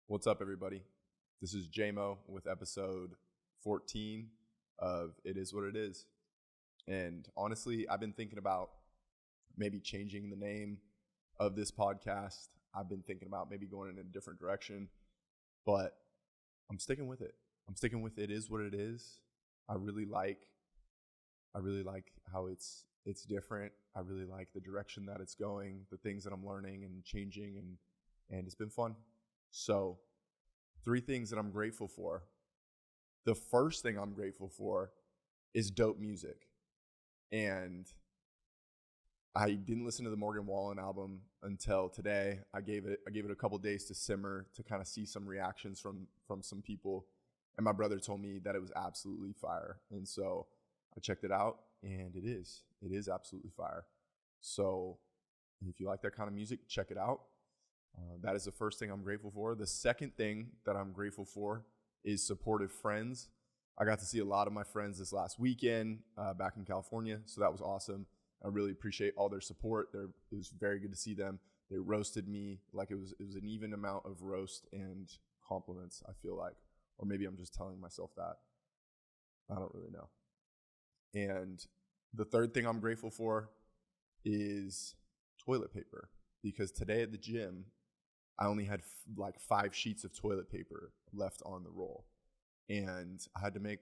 What's up, everybody? This is JMO with episode 14 of It Is What It Is. And honestly, I've been thinking about maybe changing the name of this podcast. I've been thinking about maybe going in a different direction, but I'm sticking with it. I'm sticking with It Is What It Is. I really like how it's different. I really like the direction that it's going, the things that I'm learning and changing, and it's been fun. So, 3 things that I'm grateful for. The first thing I'm grateful for is dope music. And I didn't listen to the Morgan Wallen album until today. I gave it a couple days to simmer to kind of see some reactions from some people. And my brother told me that it was absolutely fire. And so I checked it out, and it is absolutely fire. So if you like that kind of music, check it out. That is the first thing I'm grateful for. The second thing that I'm grateful for is supportive friends. I got to see a lot of my friends this last weekend back in California, so that was awesome. I really appreciate all their support. It was very good to see them. They roasted me like it was an even amount of roast and compliments, I feel like. Or maybe I'm just telling myself that. I don't really know. And the third thing I'm grateful for is toilet paper, because today at the gym, I only had like 5 sheets of toilet paper left on the roll. And I had to make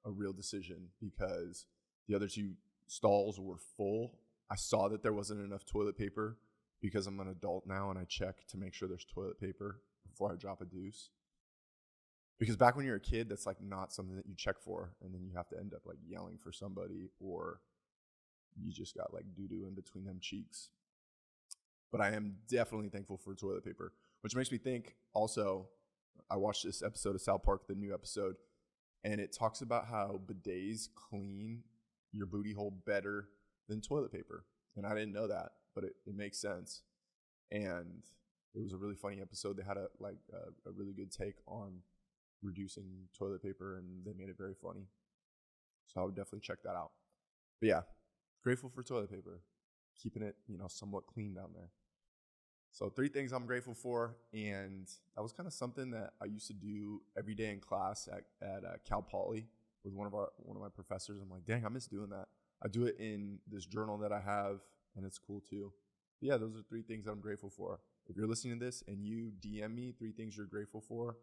a real decision because the other 2 stalls were full. I saw that there wasn't enough toilet paper because I'm an adult now and I check to make sure there's toilet paper before I drop a deuce. Because back when you're a kid, that's like not something that you check for, and then you have to end up like yelling for somebody, or you just got like doo-doo in between them cheeks. But I am definitely thankful for toilet paper, which makes me think also, I watched this episode of South Park, the new episode, and it talks about how bidets clean your booty hole better than toilet paper. And I didn't know that, but it makes sense. And it was a really funny episode. They had a really good take on reducing toilet paper, and they made it very funny. So I would definitely check that out. But yeah, grateful for toilet paper, keeping it, somewhat clean down there. So 3 things I'm grateful for, and that was kind of something that I used to do every day in class at Cal Poly with one of my professors. I'm like, dang, I miss doing that. I do it in this journal that I have, and it's cool too. But yeah, those are 3 things that I'm grateful for. If you're listening to this and you DM me 3 things you're grateful for,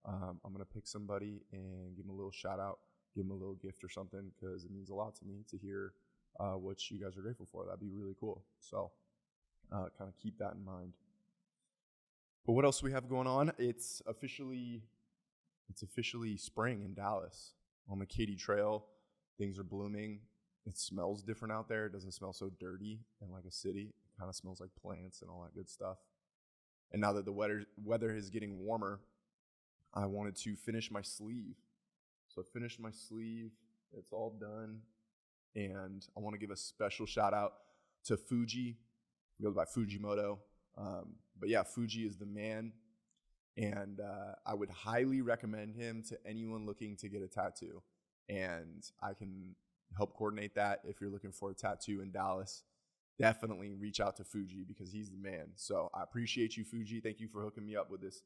I'm gonna pick somebody and give them a little shout out, give them a little gift or something, because it means a lot to me to hear what you guys are grateful for. That'd be really cool. So kind of keep that in mind. But what else do we have going on? It's officially spring in Dallas. On the Katy Trail, things are blooming. It smells different out there. It doesn't smell so dirty and like a city. It kind of smells like plants and all that good stuff. And now that the weather is getting warmer, I wanted to finish my sleeve. So I finished my sleeve. It's all done. And I want to give a special shout out to Fuji. It goes by Fujimoto. But yeah, Fuji is the man. And I would highly recommend him to anyone looking to get a tattoo. And I can help coordinate that if you're looking for a tattoo in Dallas. Definitely reach out to Fuji because he's the man. So I appreciate you, Fuji. Thank you for hooking me up with this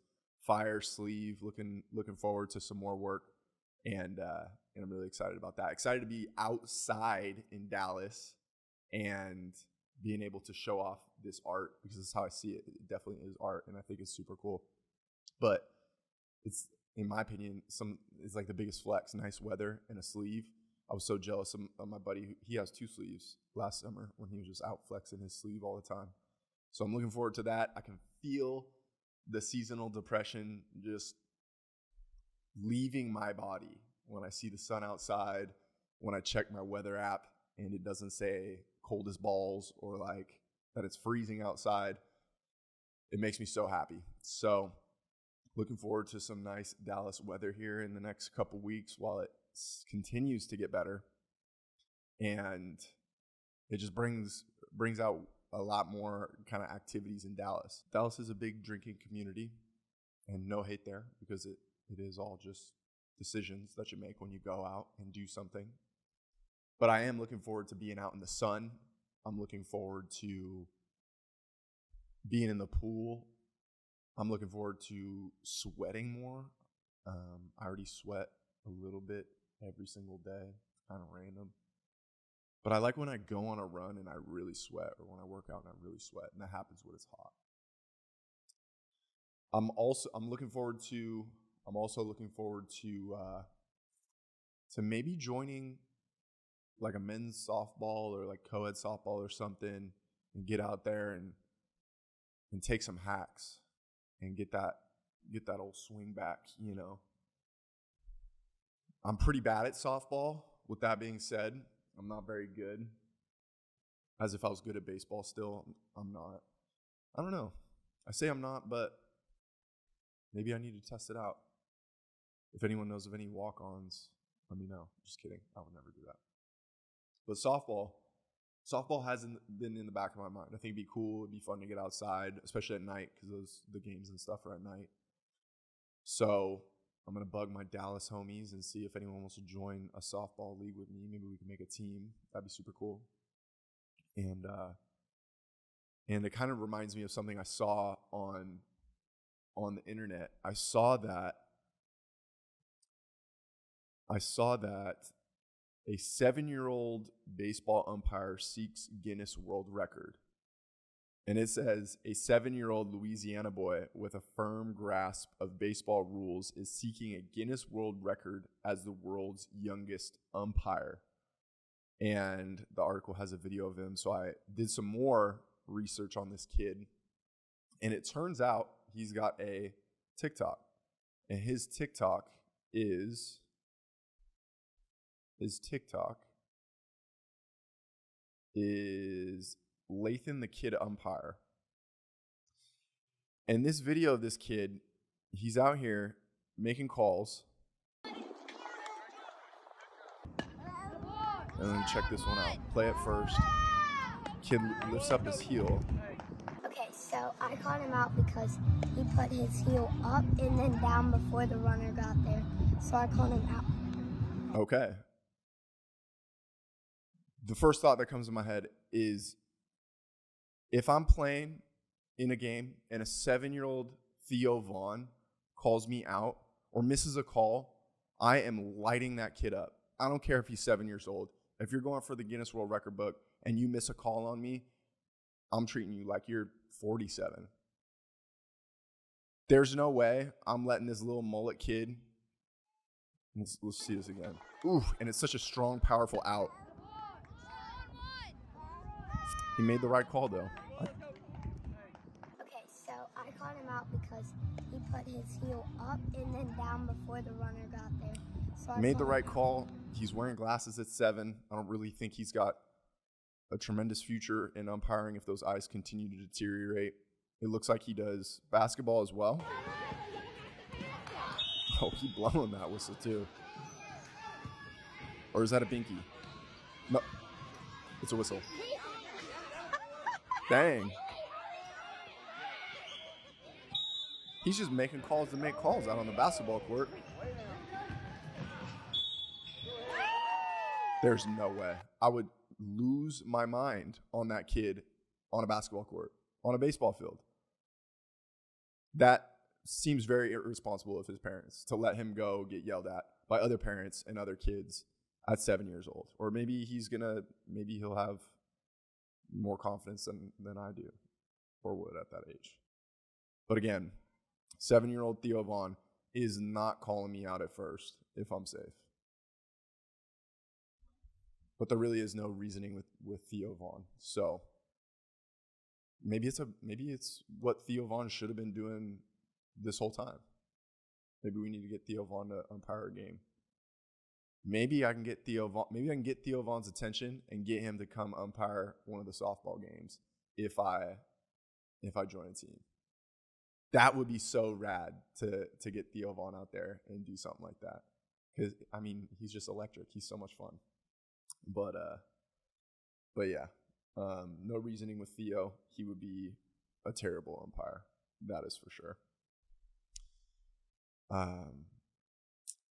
fire sleeve. Looking forward to some more work. And I'm really excited about that. Excited to be outside in Dallas and being able to show off this art, because this is how I see it. It definitely is art, and I think it's super cool. But it's, in my opinion, it's like the biggest flex. Nice weather and a sleeve. I was so jealous of my buddy. He has 2 sleeves last summer when he was just out flexing his sleeve all the time. So I'm looking forward to that. I can feel the seasonal depression just leaving my body when I see the sun outside, when I check my weather app and it doesn't say cold as balls or like that it's freezing outside. It makes me so happy. So looking forward to some nice Dallas weather here in the next couple weeks while it continues to get better. And it just brings out a lot more kind of activities in Dallas. Dallas is a big drinking community, and no hate there, because it is all just decisions that you make when you go out and do something. But I am looking forward to being out in the sun. I'm looking forward to being in the pool I'm looking forward to sweating more. I already sweat a little bit every single day. It's kind of random. But I like when I go on a run and I really sweat, or when I work out and I really sweat, and that happens when it's hot. I'm also looking forward to maybe joining like a men's softball or like co-ed softball or something, and get out there and take some hacks and get that old swing back, you know. I'm pretty bad at softball. With that being said, I'm not very good. As if I was good at baseball still, I'm not. I don't know. I say I'm not, but maybe I need to test it out. If anyone knows of any walk-ons, let me know. Just kidding. I would never do that. But softball hasn't been in the back of my mind. I think it'd be cool. It'd be fun to get outside, especially at night, because the games and stuff are at night. So I'm going to bug my Dallas homies and see if anyone wants to join a softball league with me. Maybe we can make a team. That'd be super cool. And it kind of reminds me of something I saw on the internet. I saw that a 7-year-old baseball umpire seeks Guinness World Record. And it says, a 7-year-old Louisiana boy with a firm grasp of baseball rules is seeking a Guinness World Record as the world's youngest umpire. And the article has a video of him. So I did some more research on this kid. And it turns out he's got a TikTok. And his TikTok is Lathan the Kid Umpire. And this video of this kid, he's out here making calls. And then check this one out. Play it first. Kid lifts up his heel. Okay, so I called him out because he put his heel up and then down before the runner got there. So I called him out. Okay. The first thought that comes to my head is, if I'm playing in a game and a 7-year-old Theo Vaughn calls me out or misses a call, I am lighting that kid up. I don't care if he's 7 years old. If you're going for the Guinness World Record book and you miss a call on me, I'm treating you like you're 47. There's no way I'm letting this little mullet kid. Let's see this again. Ooh, and it's such a strong, powerful out. He made the right call, though. Okay, so I called him out because he put his heel up and then down before the runner got there. So I made the right call. He's wearing glasses at 7. I don't really think he's got a tremendous future in umpiring if those eyes continue to deteriorate. It looks like he does basketball as well. Oh, he's blowing that whistle too. Or is that a binky? No, it's a whistle. Dang. He's just making calls to make calls out on the basketball court. There's no way. I would lose my mind on that kid on a basketball court, on a baseball field. That seems very irresponsible of his parents to let him go get yelled at by other parents and other kids at 7 years old. Or maybe he'll have more confidence than I do or would at that age. But again, 7-year-old Theo Vaughn is not calling me out at first if I'm safe. But there really is no reasoning with Theo Vaughn. So maybe it's what Theo Vaughn should have been doing this whole time. Maybe we need to get Theo Vaughn to umpire a game. Maybe I can get Theo Vaughn's attention and get him to come umpire one of the softball games if I join a team. That would be so rad to get Theo Vaughn out there and do something like that. Because I mean, he's just electric. He's so much fun. But yeah, no reasoning with Theo. He would be a terrible umpire. That is for sure.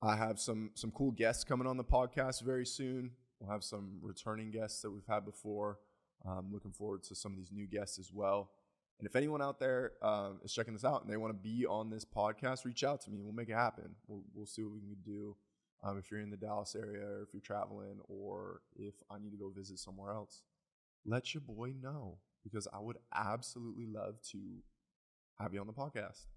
I have some cool guests coming on the podcast very soon. We'll have some returning guests that we've had before. I'm looking forward to some of these new guests as well. And if anyone out there is checking this out and they want to be on this podcast, reach out to me. We'll make it happen. We'll see what we can do. If you're in the Dallas area, or if you're traveling, or if I need to go visit somewhere else, let your boy know, because I would absolutely love to have you on the podcast.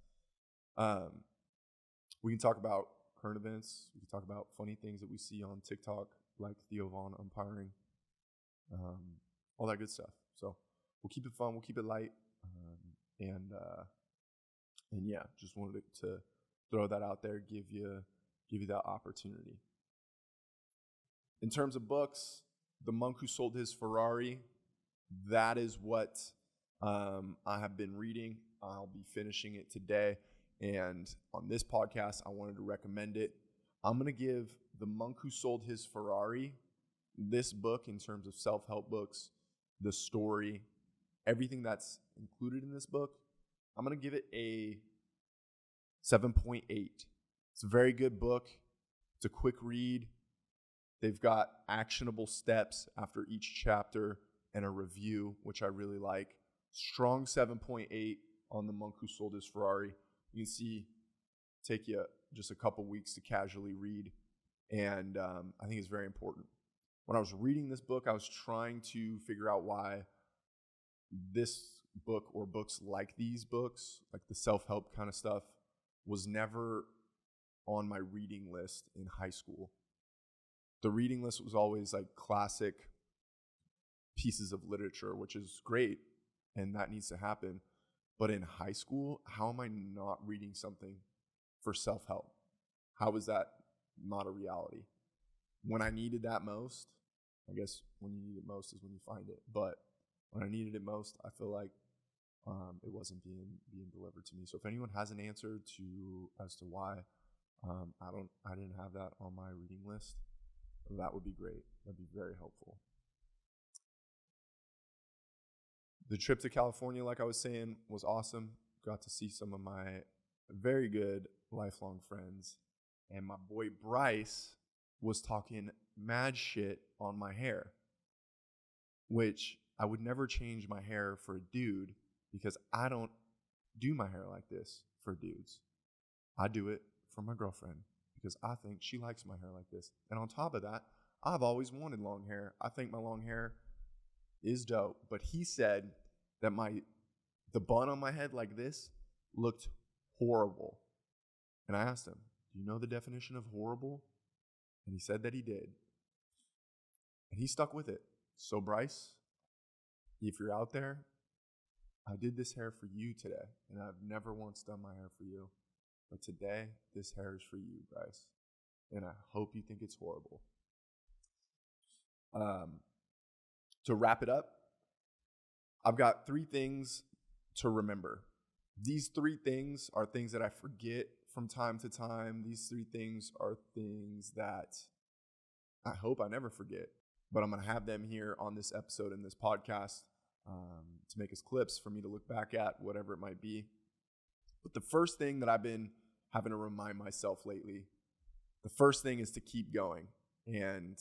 We can talk about current events. We can talk about funny things that we see on TikTok, like Theo umpiring, all that good stuff. So we'll keep it fun. We'll keep it light. And yeah, just wanted to throw that out there, give you that opportunity. In terms of books, The Monk Who Sold His Ferrari, that is what I have been reading. I'll be finishing it today. And on this podcast, I wanted to recommend it. I'm going to give The Monk Who Sold His Ferrari, this book, in terms of self-help books, the story, everything that's included in this book, I'm going to give it a 7.8. It's a very good book. It's a quick read. They've got actionable steps after each chapter and a review, which I really like. Strong 7.8 on The Monk Who Sold His Ferrari. You can see, take you just a couple weeks to casually read, and I think it's very important. When I was reading this book, I was trying to figure out why this book, or books like these books, like the self-help kind of stuff, was never on my reading list in high school. The reading list was always like classic pieces of literature, which is great, and that needs to happen. But in high school, how am I not reading something for self-help? How is that not a reality? When I needed that most, I guess when you need it most is when you find it. But when I needed it most, I feel like it wasn't being delivered to me. So if anyone has an answer as to why I didn't have that on my reading list, that would be great. That'd be very helpful. The trip to California, like I was saying, was awesome. Got to see some of my very good lifelong friends. And my boy Bryce was talking mad shit on my hair, which I would never change my hair for a dude, because I don't do my hair like this for dudes. I do it for my girlfriend because I think she likes my hair like this. And on top of that, I've always wanted long hair. I think my long hair is dope. But he said that the bun on my head like this looked horrible. And I asked him, do you know the definition of horrible? And he said that he did. And he stuck with it. So Bryce, if you're out there, I did this hair for you today. And I've never once done my hair for you. But today, this hair is for you, Bryce. And I hope you think it's horrible. To wrap it up, I've got 3 things to remember. These 3 things are things that I forget from time to time. These 3 things are things that I hope I never forget. But I'm going to have them here on this episode in this podcast to make as clips for me to look back at, whatever it might be. But the first thing that I've been having to remind myself lately, the first thing is to keep going. And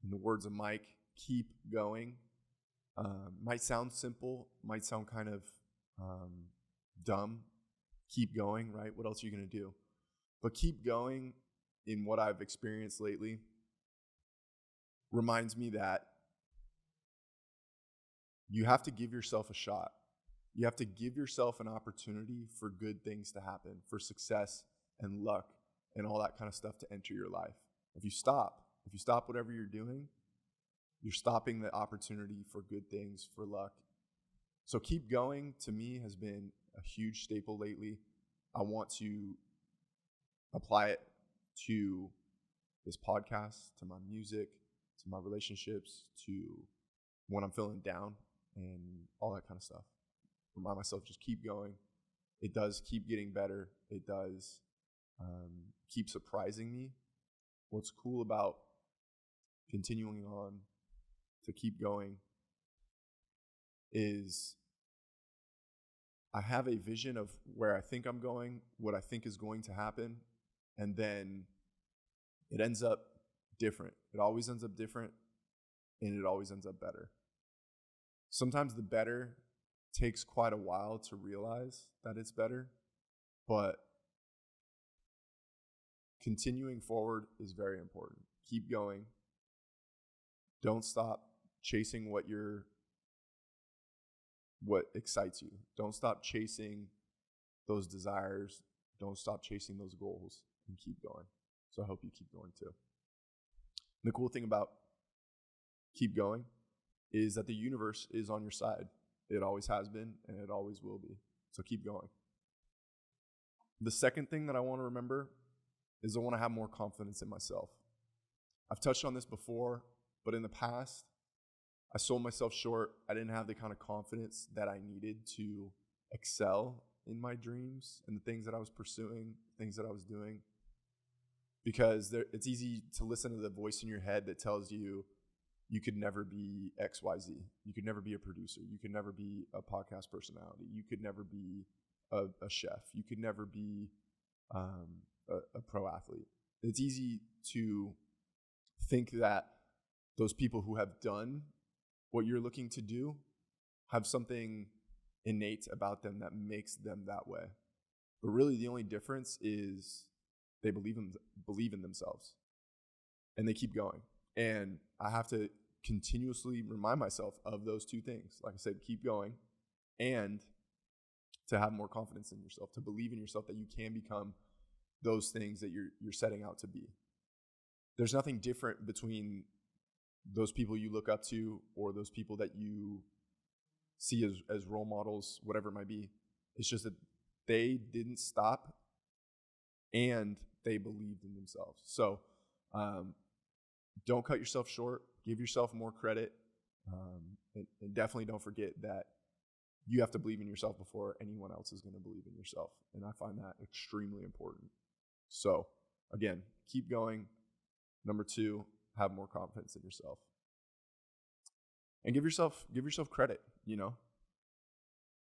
in the words of Mike, keep going. Might sound simple, might sound kind of dumb. Keep going, right? What else are you going to do? But keep going, in what I've experienced lately, reminds me that you have to give yourself a shot. You have to give yourself an opportunity for good things to happen, for success and luck and all that kind of stuff to enter your life. If you stop whatever you're doing, you're stopping the opportunity for good things, for luck. So keep going, to me, has been a huge staple lately. I want to apply it to this podcast, to my music, to my relationships, to when I'm feeling down and all that kind of stuff. Remind myself, just keep going. It does keep getting better. It does keep surprising me. What's cool about continuing on to keep going is I have a vision of where I think I'm going, what I think is going to happen, and then it ends up different. It always ends up different, and it always ends up better. Sometimes the better takes quite a while to realize that it's better, but continuing forward is very important. Keep going. Don't stop chasing what excites you. Don't stop chasing those desires. Don't stop chasing those goals, and keep going. So I hope you keep going too. The cool thing about keep going is that the universe is on your side. It always has been, and it always will be. So keep going. The second thing that I want to remember is I want to have more confidence in myself. I've touched on this before, but in the past, I sold myself short. I didn't have the kind of confidence that I needed to excel in my dreams and the things that I was pursuing, things that I was doing. Because it's easy to listen to the voice in your head that tells you you could never be XYZ. You could never be a producer. You could never be a podcast personality. You could never be a chef. You could never be a pro athlete. It's easy to think that those people who have done what you're looking to do have something innate about them that makes them that way. But really the only difference is they believe in themselves, and they keep going. And I have to continuously remind myself of those two things. Like I said, keep going, and to have more confidence in yourself, to believe in yourself that you can become those things that you're setting out to be. There's nothing different between those people you look up to or those people that you see as role models, whatever it might be. It's just that they didn't stop and they believed in themselves. So don't cut yourself short. Give yourself more credit. And definitely don't forget that you have to believe in yourself before anyone else is going to believe in yourself. And I find that extremely important. So again, keep going. Number 2, have more confidence in yourself. And give yourself credit,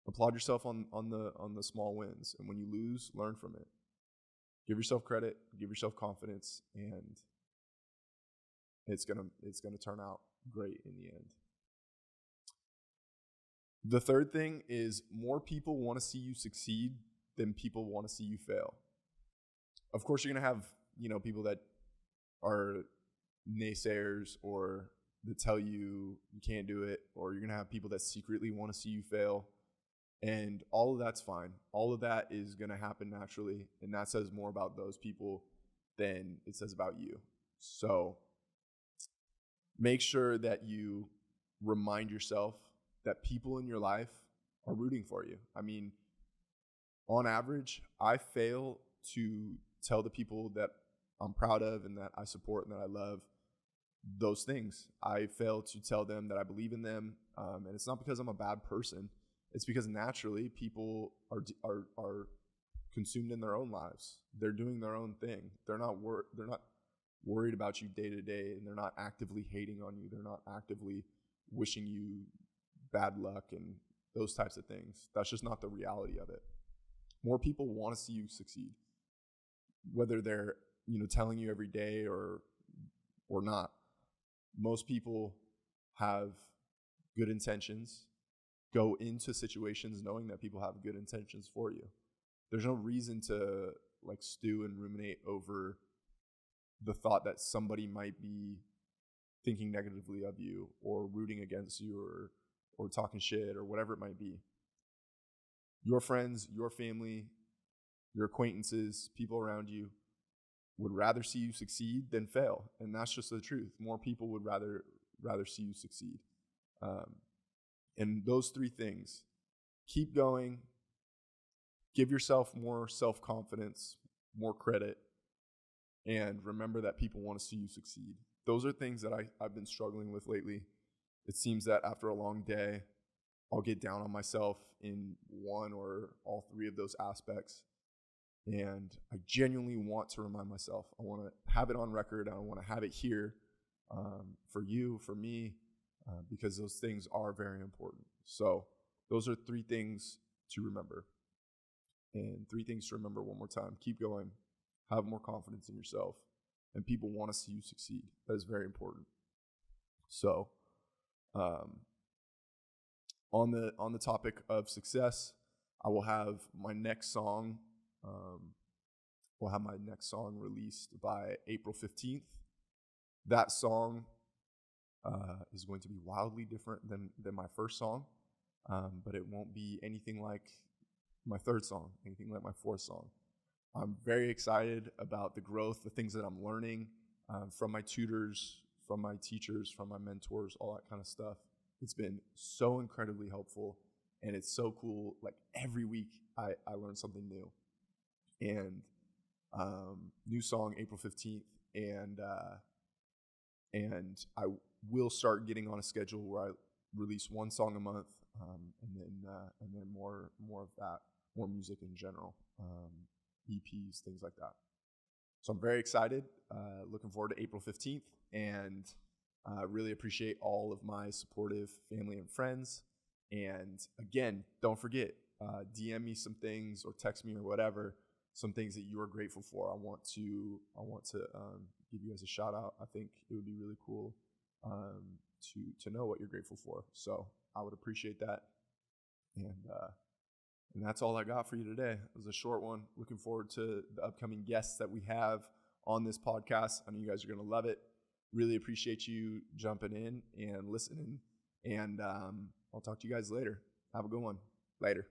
Applaud yourself on the small wins. And when you lose, learn from it. Give yourself credit, give yourself confidence, and it's gonna turn out great in the end. The third thing is more people want to see you succeed than people want to see you fail. Of course, you're gonna have people that are naysayers or that tell you you can't do it, or you're gonna have people that secretly want to see you fail. And all of that's fine. All of that is going to happen naturally. And that says more about those people than it says about you. So make sure that you remind yourself that people in your life are rooting for you. I mean, on average, I fail to tell the people that I'm proud of and that I support and that I love those things. I fail to tell them that I believe in them. And it's not because I'm a bad person. It's because naturally people are consumed in their own lives. They're doing their own thing. They're not worried about you day to day, and they're not actively hating on you. They're not actively wishing you bad luck and those types of things. That's just not the reality of it. More people want to see you succeed, whether they're telling you every day or not. Most people have good intentions. Go into situations knowing that people have good intentions for you. There's no reason to stew and ruminate over the thought that somebody might be thinking negatively of you or rooting against you or talking shit or whatever it might be. Your friends, your family, your acquaintances, people around you would rather see you succeed than fail. And that's just the truth. More people would rather see you succeed. And those 3 things, keep going, give yourself more self-confidence, more credit, and remember that people want to see you succeed. Those are things that I've been struggling with lately. It seems that after a long day, I'll get down on myself in one or all 3 of those aspects. And I genuinely want to remind myself. I want to have it on record. I want to have it here for you, for me, because those things are very important. So those are 3 things to remember. And 3 things to remember one more time. Keep going. Have more confidence in yourself. And people want to see you succeed. That is very important. So On the topic of success, I will have my next song. We'll have my next song released by April 15th. That song is going to be wildly different than my first song, but it won't be anything like my third song, anything like my fourth song. I'm very excited about the growth, the things that I'm learning from my tutors, from my teachers, from my mentors, all that kind of stuff. It's been so incredibly helpful, and it's so cool. Like every week, I learn something new. And new song April 15th, and I will start getting on a schedule where I release one song a month, and then more of that, more music in general, EPs, things like that. So I'm very excited, looking forward to April 15th, and really appreciate all of my supportive family and friends. And again, don't forget, DM me some things or text me or whatever, some things that you are grateful for. I want to give you guys a shout out. I think it would be really cool to know what you're grateful for. So I would appreciate that. And that's all I got for you today. It was a short one. Looking forward to the upcoming guests that we have on this podcast. I know you guys are going to love it. Really appreciate you jumping in and listening. And I'll talk to you guys later. Have a good one. Later.